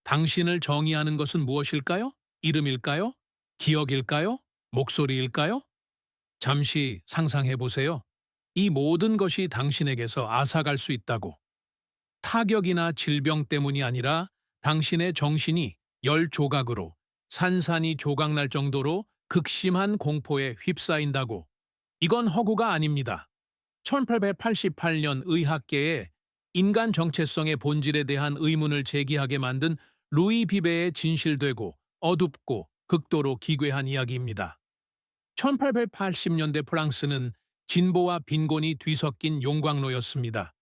당신을 정의하는 것은 무엇일까요? 이름일까요? 기억일까요? 목소리일까요? 잠시 상상해 보세요. 이 모든 것이 당신에게서 앗아갈 수 있다고. 타격이나 질병 때문이 아니라 당신의 정신이 열 조각으로 산산이 조각날 정도로 극심한 공포에 휩싸인다고. 이건 허구가 아닙니다. 1888년 의학계에 인간 정체성의 본질에 대한 의문을 제기하게 만든 루이 비베의 진실되고 어둡고 극도로 기괴한 이야기입니다. 1880년대 프랑스는 진보와 빈곤이 뒤섞인 용광로였습니다.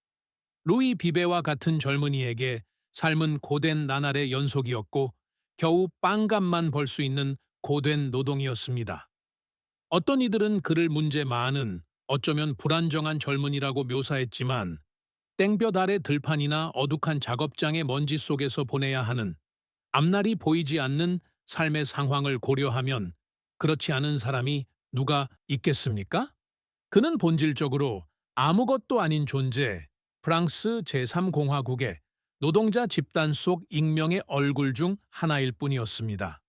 루이 비베와 같은 젊은이에게 삶은 고된 나날의 연속이었고 겨우 빵값만 벌 수 있는 고된 노동이었습니다. 어떤 이들은 그를 문제 많은 어쩌면 불안정한 젊은이라고 묘사했지만 땡볕 아래 들판이나 어둑한 작업장의 먼지 속에서 보내야 하는 앞날이 보이지 않는 삶의 상황을 고려하면 그렇지 않은 사람이 누가 있겠습니까? 그는 본질적으로 아무것도 아닌 존재, 프랑스 제3공화국의 노동자 집단 속 익명의 얼굴 중 하나일 뿐이었습니다.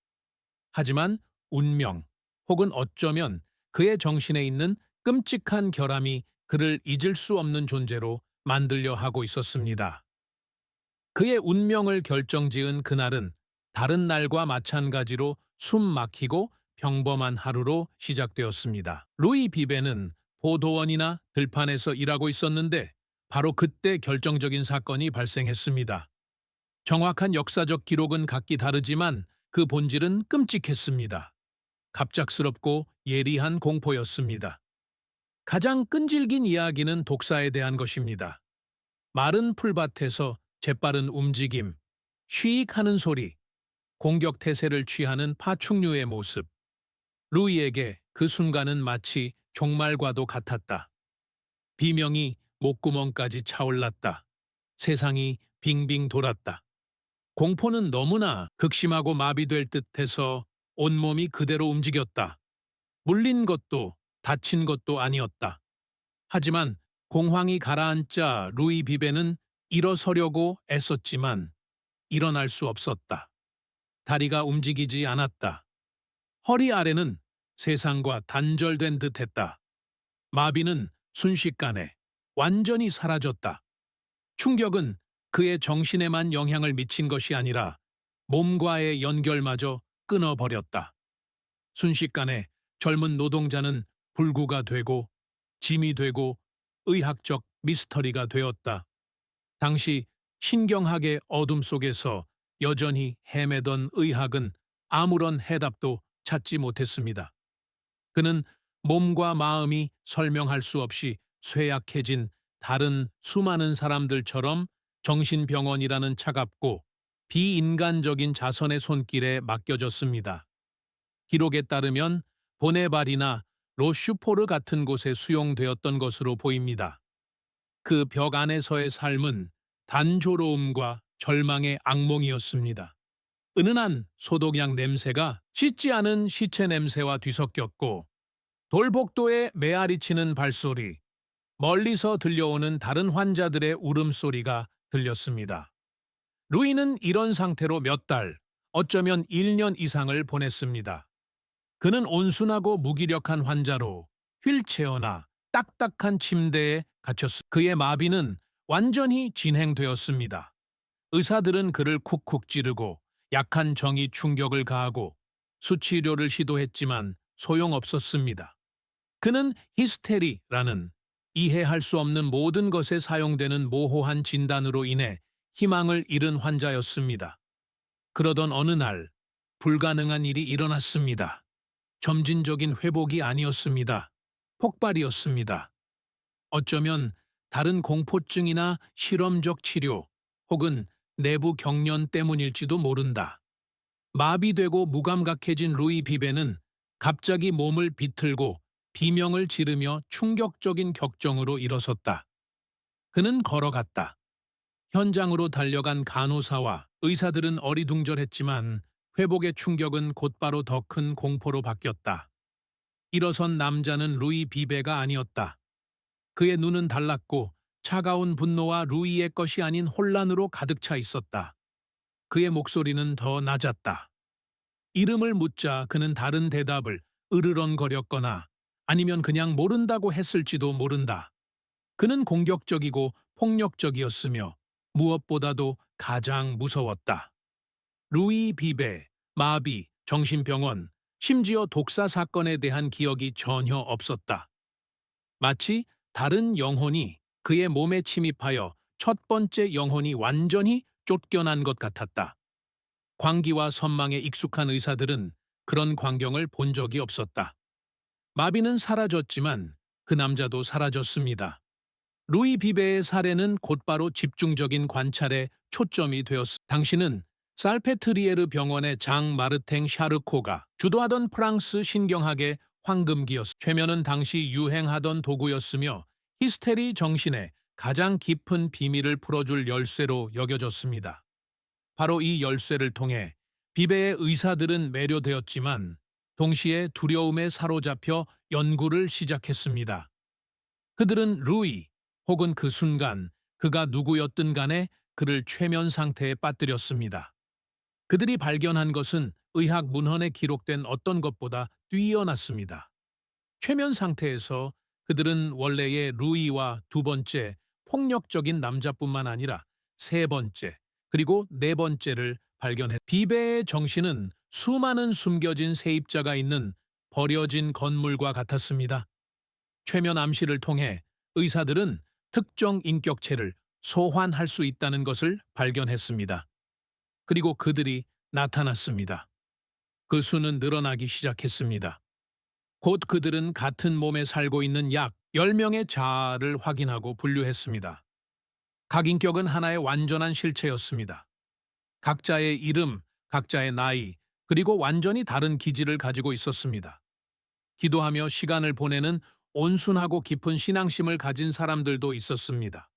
하지만 운명, 혹은 어쩌면 그의 정신에 있는 끔찍한 결함이 그를 잊을 수 없는 존재로 만들려 하고 있었습니다. 그의 운명을 결정지은 그날은 다른 날과 마찬가지로 숨 막히고 평범한 하루로 시작되었습니다. 루이 비베는 보도원이나 들판에서 일하고 있었는데 바로 그때 결정적인 사건이 발생했습니다. 정확한 역사적 기록은 각기 다르지만 그 본질은 끔찍했습니다. 갑작스럽고 예리한 공포였습니다. 가장 끈질긴 이야기는 독사에 대한 것입니다. 마른 풀밭에서 재빠른 움직임, 쉬익 하는 소리, 공격 태세를 취하는 파충류의 모습. 루이에게 그 순간은 마치 종말과도 같았다. 비명이 목구멍까지 차올랐다. 세상이 빙빙 돌았다. 공포는 너무나 극심하고 마비될 듯해서 온몸이 그대로 움직였다. 물린 것도 다친 것도 아니었다. 하지만 공황이 가라앉자 루이 비베는 일어서려고 애썼지만 일어날 수 없었다. 다리가 움직이지 않았다. 허리 아래는 세상과 단절된 듯했다. 마비는 순식간에 완전히 사라졌다. 충격은 그의 정신에만 영향을 미친 것이 아니라 몸과의 연결마저 끊어버렸다. 순식간에 젊은 노동자는 불구가 되고 짐이 되고 의학적 미스터리가 되었다. 당시 신경학의 어둠 속에서 여전히 헤매던 의학은 아무런 해답도 찾지 못했습니다. 그는 몸과 마음이 설명할 수 없이 쇠약해진 다른 수많은 사람들처럼 정신병원이라는 차갑고 비인간적인 자선의 손길에 맡겨졌습니다. 기록에 따르면 보네발이나 로슈포르 같은 곳에 수용되었던 것으로 보입니다. 그 벽 안에서의 삶은 단조로움과 절망의 악몽이었습니다. 은은한 소독약 냄새가 씻지 않은 시체 냄새와 뒤섞였고 돌복도에 메아리치는 발소리, 멀리서 들려오는 다른 환자들의 울음소리가 들렸습니다. 루이는 이런 상태로 몇 달, 어쩌면 1년 이상을 보냈습니다. 그는 온순하고 무기력한 환자로 휠체어나 딱딱한 침대에 갇혔습니다. 그의 마비는 완전히 진행되었습니다. 의사들은 그를 쿡쿡 찌르고 약한 정이 충격을 가하고 수치료를 시도했지만 소용없었습니다. 그는 히스테리라는 이해할 수 없는 모든 것에 사용되는 모호한 진단으로 인해 희망을 잃은 환자였습니다. 그러던 어느 날 불가능한 일이 일어났습니다. 점진적인 회복이 아니었습니다. 폭발이었습니다. 어쩌면 다른 공포증이나 실험적 치료 혹은 내부 경련 때문일지도 모른다. 마비되고 무감각해진 루이 비베는 갑자기 몸을 비틀고 비명을 지르며 충격적인 격정으로 일어섰다. 그는 걸어갔다. 현장으로 달려간 간호사와 의사들은 어리둥절했지만 회복의 충격은 곧바로 더 큰 공포로 바뀌었다. 일어선 남자는 루이 비베가 아니었다. 그의 눈은 달랐고 차가운 분노와 루이의 것이 아닌 혼란으로 가득 차 있었다. 그의 목소리는 더 낮았다. 이름을 묻자 그는 다른 대답을 으르렁거렸거나 아니면 그냥 모른다고 했을지도 모른다. 그는 공격적이고 폭력적이었으며 무엇보다도 가장 무서웠다. 루이 비베, 마비, 정신병원, 심지어 독사 사건에 대한 기억이 전혀 없었다. 마치 다른 영혼이 그의 몸에 침입하여 첫 번째 영혼이 완전히 쫓겨난 것 같았다. 광기와 선망에 익숙한 의사들은 그런 광경을 본 적이 없었다. 마비는 사라졌지만 그 남자도 사라졌습니다. 루이 비베의 사례는 곧바로 집중적인 관찰에 초점이 되었습니다. 당신은 살페트리에르 병원의 장 마르탱 샤르코가 주도하던 프랑스 신경학의 황금기였습니다. 최면은 당시 유행하던 도구였으며 히스테리 정신의 가장 깊은 비밀을 풀어줄 열쇠로 여겨졌습니다. 바로 이 열쇠를 통해 비베의 의사들은 매료되었지만 동시에 두려움에 사로잡혀 연구를 시작했습니다. 그들은 루이 혹은 그 순간 그가 누구였든 간에 그를 최면 상태에 빠뜨렸습니다. 그들이 발견한 것은 의학 문헌에 기록된 어떤 것보다 뛰어났습니다. 최면 상태에서 그들은 원래의 루이와 두 번째 폭력적인 남자뿐만 아니라 세 번째 그리고 네 번째를 발견했. 비베의 정신은 수많은 숨겨진 세입자가 있는 버려진 건물과 같았습니다. 최면 암시를 통해 의사들은 특정 인격체를 소환할 수 있다는 것을 발견했습니다. 그리고 그들이 나타났습니다. 그 수는 늘어나기 시작했습니다. 곧 그들은 같은 몸에 살고 있는 약 10명의 자아를 확인하고 분류했습니다. 각 인격은 하나의 완전한 실체였습니다. 각자의 이름, 각자의 나이, 그리고 완전히 다른 기질을 가지고 있었습니다. 기도하며 시간을 보내는 온순하고 깊은 신앙심을 가진 사람들도 있었습니다.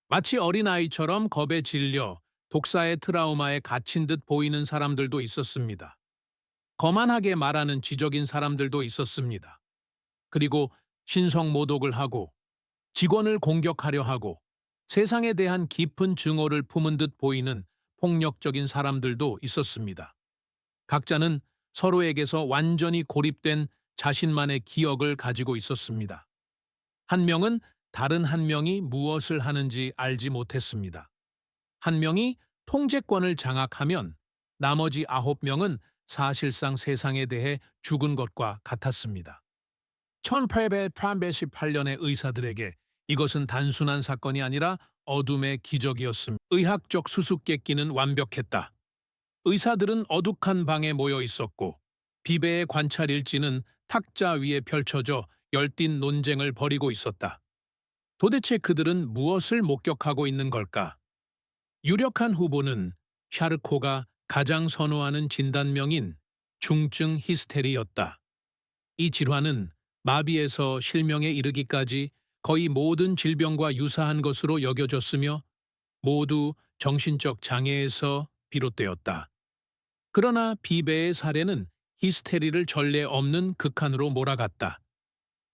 마치 어린아이처럼 겁에 질려 독사의 트라우마에 갇힌 듯 보이는 사람들도 있었습니다. 거만하게 말하는 지적인 사람들도 있었습니다. 그리고 신성모독을 하고 직원을 공격하려 하고 세상에 대한 깊은 증오를 품은 듯 보이는 폭력적인 사람들도 있었습니다. 각자는 서로에게서 완전히 고립된 자신만의 기억을 가지고 있었습니다. 한 명은 다른 한 명이 무엇을 하는지 알지 못했습니다. 한 명이 통제권을 장악하면 나머지 9명은 사실상 세상에 대해 죽은 것과 같았습니다. 1888년의 의사들에게 이것은 단순한 사건이 아니라 어둠의 기적이었습니다. 의학적 수수께끼는 완벽했다. 의사들은 어둑한 방에 모여 있었고 비베의 관찰 일지는 탁자 위에 펼쳐져 열띤 논쟁을 벌이고 있었다. 도대체 그들은 무엇을 목격하고 있는 걸까? 유력한 후보는 샤르코가 가장 선호하는 진단명인 중증 히스테리였다. 이 질환은 마비에서 실명에 이르기까지 거의 모든 질병과 유사한 것으로 여겨졌으며 모두 정신적 장애에서 비롯되었다. 그러나 비베의 사례는 히스테리를 전례 없는 극한으로 몰아갔다.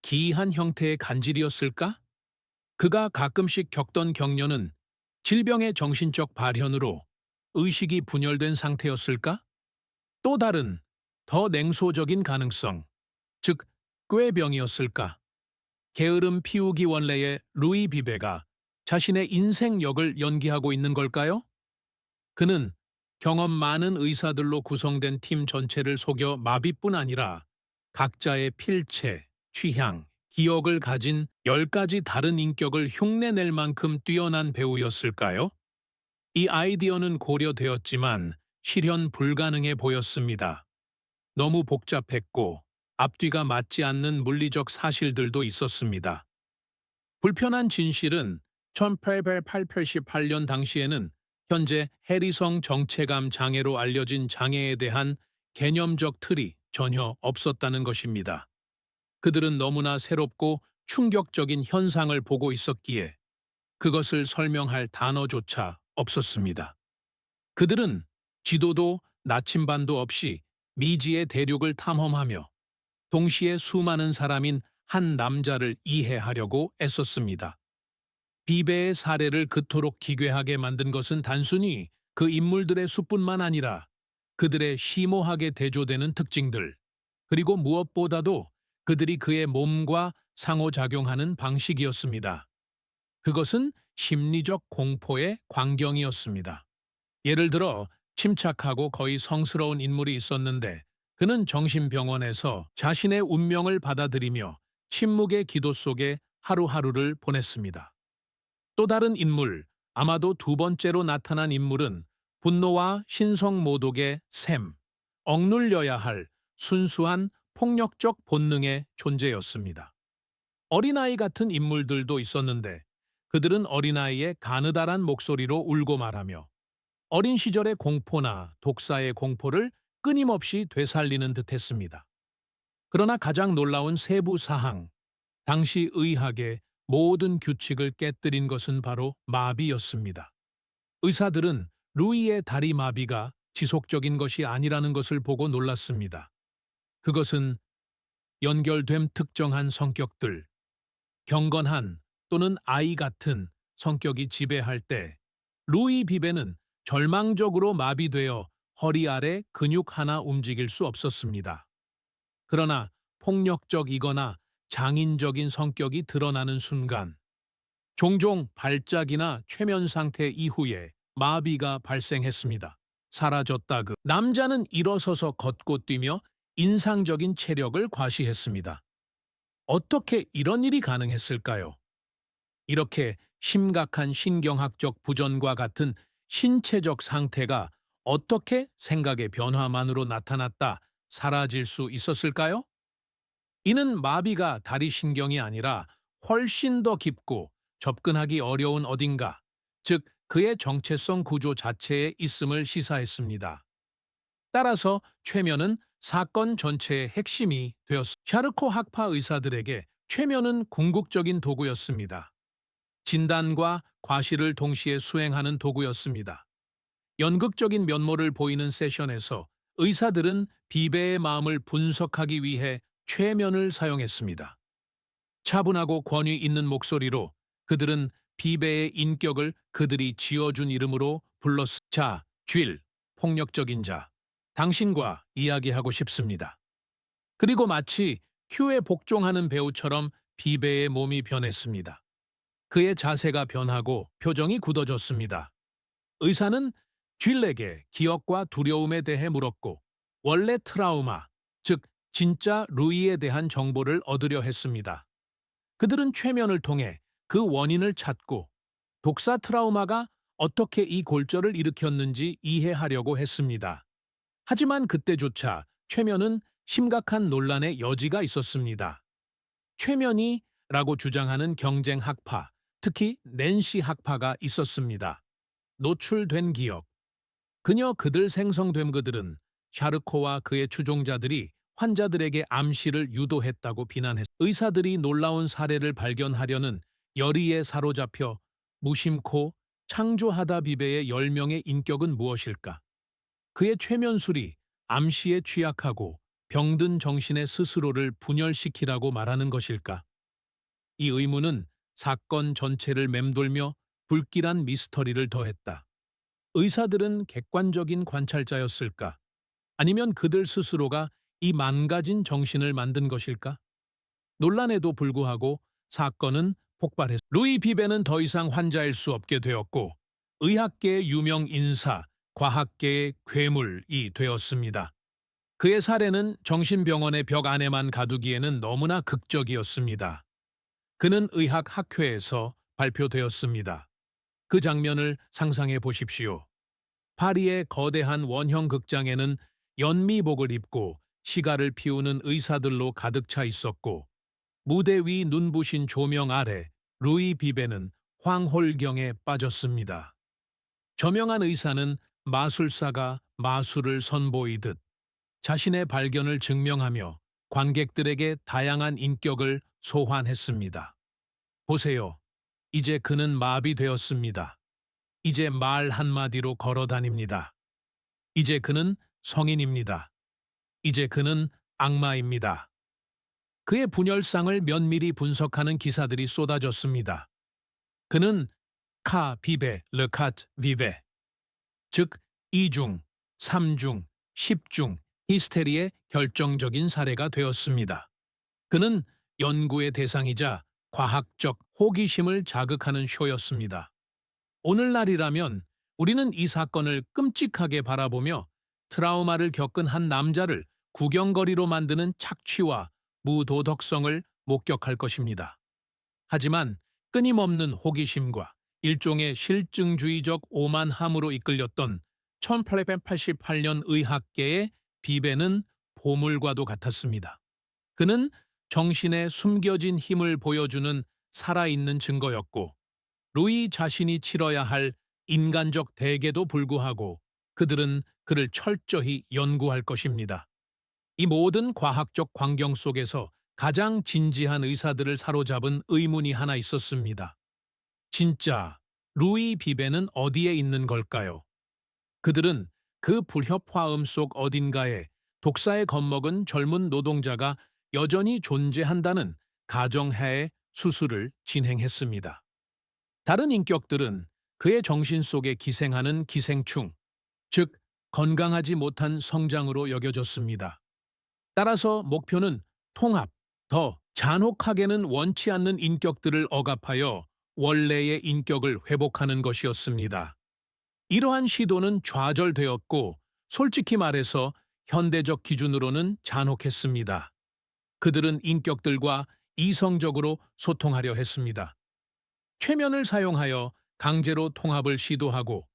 기이한 형태의 간질이었을까? 그가 가끔씩 겪던 격려는 질병의 정신적 발현으로 의식이 분열된 상태였을까? 또 다른, 더 냉소적인 가능성, 즉 꾀병이었을까? 게으름 피우기 원래의 루이 비베가 자신의 인생역을 연기하고 있는 걸까요? 그는 경험 많은 의사들로 구성된 팀 전체를 속여 마비뿐 아니라 각자의 필체, 취향, 기억을 가진 10가지 다른 인격을 흉내낼 만큼 뛰어난 배우였을까요? 이 아이디어는 고려되었지만 실현 불가능해 보였습니다. 너무 복잡했고 앞뒤가 맞지 않는 물리적 사실들도 있었습니다. 불편한 진실은 1888년 당시에는 현재 해리성 정체감 장애로 알려진 장애에 대한 개념적 틀이 전혀 없었다는 것입니다. 그들은 너무나 새롭고 충격적인 현상을 보고 있었기에 그것을 설명할 단어조차 없었습니다. 그들은 지도도 나침반도 없이 미지의 대륙을 탐험하며 동시에 수많은 사람인 한 남자를 이해하려고 애썼습니다. 비베의 사례를 그토록 기괴하게 만든 것은 단순히 그 인물들의 수뿐만 아니라 그들의 심오하게 대조되는 특징들, 그리고 무엇보다도 그들이 그의 몸과 상호작용하는 방식이었습니다. 그것은 심리적 공포의 광경이었습니다. 예를 들어 침착하고 거의 성스러운 인물이 있었는데 그는 정신병원에서 자신의 운명을 받아들이며 침묵의 기도 속에 하루하루를 보냈습니다. 또 다른 인물, 아마도 두 번째로 나타난 인물은 분노와 신성모독의 샘, 억눌려야 할 순수한 폭력적 본능의 존재였습니다. 어린아이 같은 인물들도 있었는데 그들은 어린아이의 가느다란 목소리로 울고 말하며 어린 시절의 공포나 독사의 공포를 끊임없이 되살리는 듯했습니다. 그러나 가장 놀라운 세부 사항, 당시 의학의 모든 규칙을 깨뜨린 것은 바로 마비였습니다. 의사들은 루이의 다리 마비가 지속적인 것이 아니라는 것을 보고 놀랐습니다. 그것은 연결됨 특정한 성격들, 경건한 또는 아이 같은 성격이 지배할 때 루이 비베는 절망적으로 마비되어 허리 아래 근육 하나 움직일 수 없었습니다. 그러나 폭력적이거나 장인적인 성격이 드러나는 순간 종종 발작이나 최면 상태 이후에 마비가 발생했습니다. 사라졌다. 그 남자는 일어서서 걷고 뛰며 인상적인 체력을 과시했습니다. 어떻게 이런 일이 가능했을까요? 이렇게 심각한 신경학적 부전과 같은 신체적 상태가 어떻게 생각의 변화만으로 나타났다 사라질 수 있었을까요? 이는 마비가 다리신경이 아니라 훨씬 더 깊고 접근하기 어려운 어딘가, 즉 그의 정체성 구조 자체에 있음을 시사했습니다. 따라서 최면은 사건 전체의 핵심이 되었습니다. 샤르코 학파 의사들에게 최면은 궁극적인 도구였습니다. 진단과 과시를 동시에 수행하는 도구였습니다. 연극적인 면모를 보이는 세션에서 의사들은 비배의 마음을 분석하기 위해 최면을 사용했습니다. 차분하고 권위 있는 목소리로 그들은 비배의 인격을 그들이 지어준 이름으로 불렀습니다. 자, 쥘, 폭력적인 자, 당신과 이야기하고 싶습니다. 그리고 마치 큐에 복종하는 배우처럼 비배의 몸이 변했습니다. 그의 자세가 변하고 표정이 굳어졌습니다. 의사는 쥘에게 기억과 두려움에 대해 물었고 원래 트라우마, 즉 진짜 루이에 대한 정보를 얻으려 했습니다. 그들은 최면을 통해 그 원인을 찾고 독사 트라우마가 어떻게 이 골절을 일으켰는지 이해하려고 했습니다. 하지만 그때조차 최면은 심각한 논란의 여지가 있었습니다. 최면이라고 주장하는 경쟁 학파, 특히 낸시 학파가 있었습니다. 노출된 기억. 그들 생성됨 그들은 샤르코와 그의 추종자들이 환자들에게 암시를 유도했다고 비난했습니다. 의사들이 놀라운 사례를 발견하려는 열의에 사로잡혀 무심코 창조하다 비배의 10명의 인격은 무엇일까? 그의 최면술이 암시에 취약하고 병든 정신의 스스로를 분열시키라고 말하는 것일까? 이 의문은 사건 전체를 맴돌며 불길한 미스터리를 더했다. 의사들은 객관적인 관찰자였을까? 아니면 그들 스스로가 이 망가진 정신을 만든 것일까? 논란에도 불구하고 사건은 폭발했습니다. 루이 비베는 더 이상 환자일 수 없게 되었고 의학계의 유명 인사, 과학계의 괴물이 되었습니다. 그의 사례는 정신병원의 벽 안에만 가두기에는 너무나 극적이었습니다. 그는 의학 학회에서 발표되었습니다. 그 장면을 상상해 보십시오. 파리의 거대한 원형 극장에는 연미복을 입고 시가를 피우는 의사들로 가득 차 있었고 무대 위 눈부신 조명 아래 루이 비베는 황홀경에 빠졌습니다. 저명한 의사는 마술사가 마술을 선보이듯 자신의 발견을 증명하며 관객들에게 다양한 인격을 소환했습니다. 보세요. 이제 그는 마비되었습니다. 이제 말 한마디로 걸어 다닙니다. 이제 그는 성인입니다. 이제 그는 악마입니다. 그의 분열상을 면밀히 분석하는 기사들이 쏟아졌습니다. 그는 카 비베, 르카트 비베. 즉 2중, 3중, 10중 히스테리의 결정적인 사례가 되었습니다. 그는 연구의 대상이자 과학적 호기심을 자극하는 쇼였습니다. 오늘날이라면 우리는 이 사건을 끔찍하게 바라보며 트라우마를 겪은 한 남자를 구경거리로 만드는 착취와 무도덕성을 목격할 것입니다. 하지만 끊임없는 호기심과 일종의 실증주의적 오만함으로 이끌렸던 1888년 의학계의 비배는 보물과도 같았습니다. 그는 정신의 숨겨진 힘을 보여주는 살아있는 증거였고, 루이 자신이 치러야 할 인간적 대계도 불구하고 그들은 그를 철저히 연구할 것입니다. 이 모든 과학적 광경 속에서 가장 진지한 의사들을 사로잡은 의문이 하나 있었습니다. 진짜 루이 비베는 어디에 있는 걸까요? 그들은 그 불협화음 속 어딘가에 독사에 겁먹은 젊은 노동자가 여전히 존재한다는 가정하에 수술을 진행했습니다. 다른 인격들은 그의 정신 속에 기생하는 기생충, 즉 건강하지 못한 성장으로 여겨졌습니다. 따라서 목표는 통합, 더 잔혹하게는 원치 않는 인격들을 억압하여 원래의 인격을 회복하는 것이었습니다. 이러한 시도는 좌절되었고 솔직히 말해서 현대적 기준으로는 잔혹했습니다. 그들은 인격들과 이성적으로 소통하려 했습니다. 최면을 사용하여 강제로 통합을 시도하고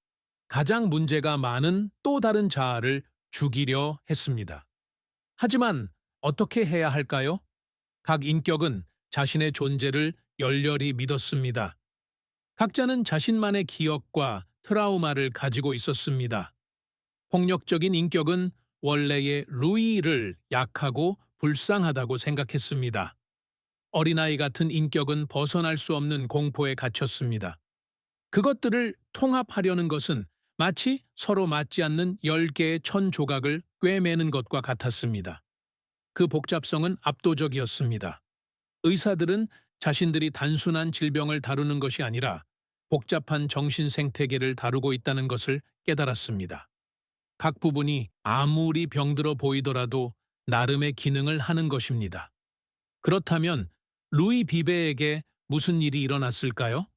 가장 문제가 많은 또 다른 자아를 죽이려 했습니다. 하지만 어떻게 해야 할까요? 각 인격은 자신의 존재를 열렬히 믿었습니다. 각자는 자신만의 기억과 트라우마를 가지고 있었습니다. 폭력적인 인격은 원래의 루이를 약하고 불쌍하다고 생각했습니다. 어린아이 같은 인격은 벗어날 수 없는 공포에 갇혔습니다. 그것들을 통합하려는 것은 마치 서로 맞지 않는 10개의 천 조각을 꿰매는 것과 같았습니다. 그 복잡성은 압도적이었습니다. 의사들은 자신들이 단순한 질병을 다루는 것이 아니라 복잡한 정신 생태계를 다루고 있다는 것을 깨달았습니다. 각 부분이 아무리 병들어 보이더라도 나름의 기능을 하는 것입니다. 그렇다면 루이 비베에게 무슨 일이 일어났을까요?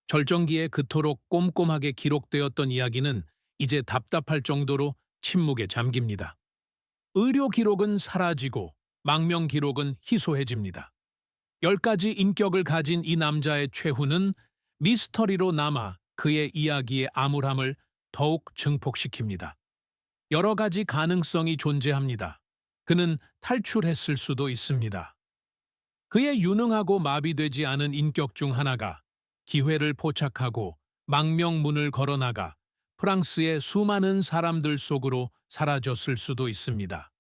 절정기에 그토록 꼼꼼하게 기록되었던 이야기는 이제 답답할 정도로 침묵에 잠깁니다. 의료 기록은 사라지고 망명 기록은 희소해집니다. 10가지 인격을 가진 이 남자의 최후는 미스터리로 남아 그의 이야기의 암울함을 더욱 증폭시킵니다. 여러 가지 가능성이 존재합니다. 그는 탈출했을 수도 있습니다. 그의 유능하고 마비되지 않은 인격 중 하나가 기회를 포착하고 망명문을 걸어나가 프랑스의 수많은 사람들 속으로 사라졌을 수도 있습니다.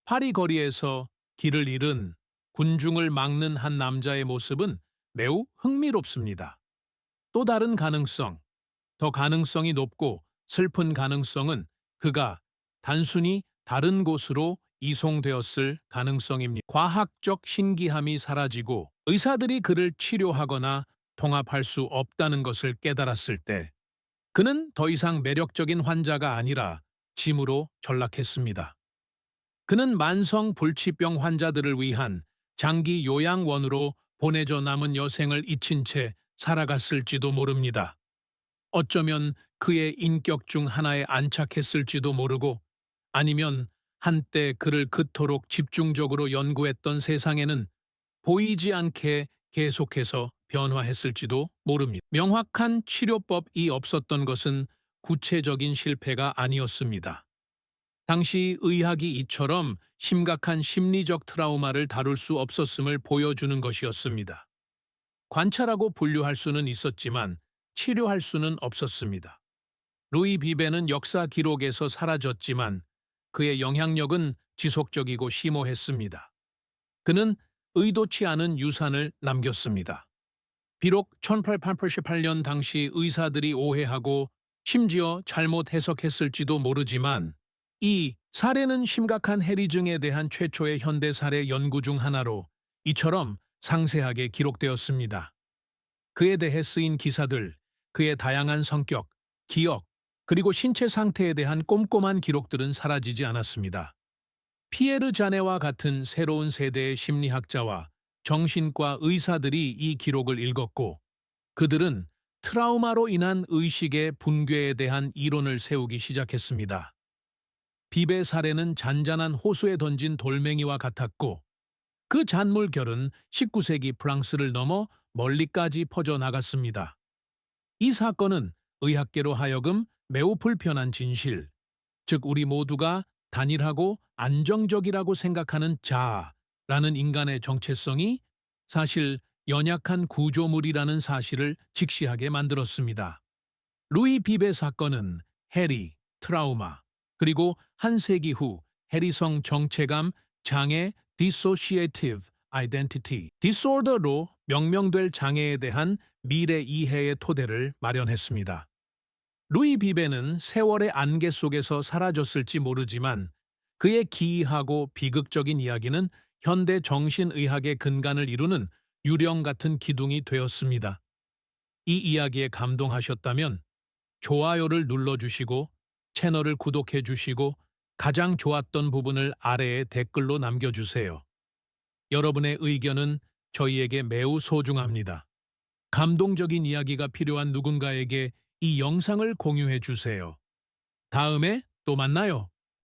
파리 거리에서 길을 잃은 군중을 막는 한 남자의 모습은 매우 흥미롭습니다. 또 다른 가능성, 더 가능성이 높고 슬픈 가능성은 그가 단순히 다른 곳으로 이송되었을 가능성입니다. 과학적 신기함이 사라지고 의사들이 그를 치료하거나 통합할 수 없다는 것을 깨달았을 때 그는 더 이상 매력적인 환자가 아니라 짐으로 전락했습니다. 그는 만성 불치병 환자들을 위한 장기 요양원으로 보내져 남은 여생을 잊힌 채 살아갔을지도 모릅니다. 어쩌면 그의 인격 중 하나에 안착했을지도 모르고 아니면 한때 그를 그토록 집중적으로 연구했던 세상에는 보이지 않게 계속해서 변화했을지도 모릅니다. 명확한 치료법이 없었던 것은 구체적인 실패가 아니었습니다. 당시 의학이 이처럼 심각한 심리적 트라우마를 다룰 수 없었음을 보여주는 것이었습니다. 관찰하고 분류할 수는 있었지만 치료할 수는 없었습니다. 루이 비베는 역사 기록에서 사라졌지만 그의 영향력은 지속적이고 심오했습니다. 그는 의도치 않은 유산을 남겼습니다. 비록 1888년 당시 의사들이 오해하고 심지어 잘못 해석했을지도 모르지만 이 사례는 심각한 해리증에 대한 최초의 현대 사례 연구 중 하나로 이처럼 상세하게 기록되었습니다. 그에 대해 쓰인 기사들, 그의 다양한 성격, 기억, 그리고 신체 상태에 대한 꼼꼼한 기록들은 사라지지 않았습니다. 피에르 자네와 같은 새로운 세대의 심리학자와 정신과 의사들이 이 기록을 읽었고, 그들은 트라우마로 인한 의식의 붕괴에 대한 이론을 세우기 시작했습니다. 비베 사례는 잔잔한 호수에 던진 돌멩이와 같았고, 그 잔물결은 19세기 프랑스를 넘어 멀리까지 퍼져나갔습니다. 이 사건은 의학계로 하여금 매우 불편한 진실, 즉 우리 모두가 단일하고 안정적이라고 생각하는 자아라는 인간의 정체성이 사실 연약한 구조물이라는 사실을 직시하게 만들었습니다. 루이 비베 사건은 해리, 트라우마, 그리고 한 세기 후 해리성 정체감 장애 dissociative identity disorder로 명명될 장애에 대한 미래 이해의 토대를 마련했습니다. 루이 비베는 세월의 안개 속에서 사라졌을지 모르지만 그의 기이하고 비극적인 이야기는 현대 정신의학의 근간을 이루는 유령 같은 기둥이 되었습니다. 이 이야기에 감동하셨다면 좋아요를 눌러주시고 채널을 구독해 주시고 가장 좋았던 부분을 아래에 댓글로 남겨주세요. 여러분의 의견은 저희에게 매우 소중합니다. 감동적인 이야기가 필요한 누군가에게 이 영상을 공유해 주세요. 다음에 또 만나요.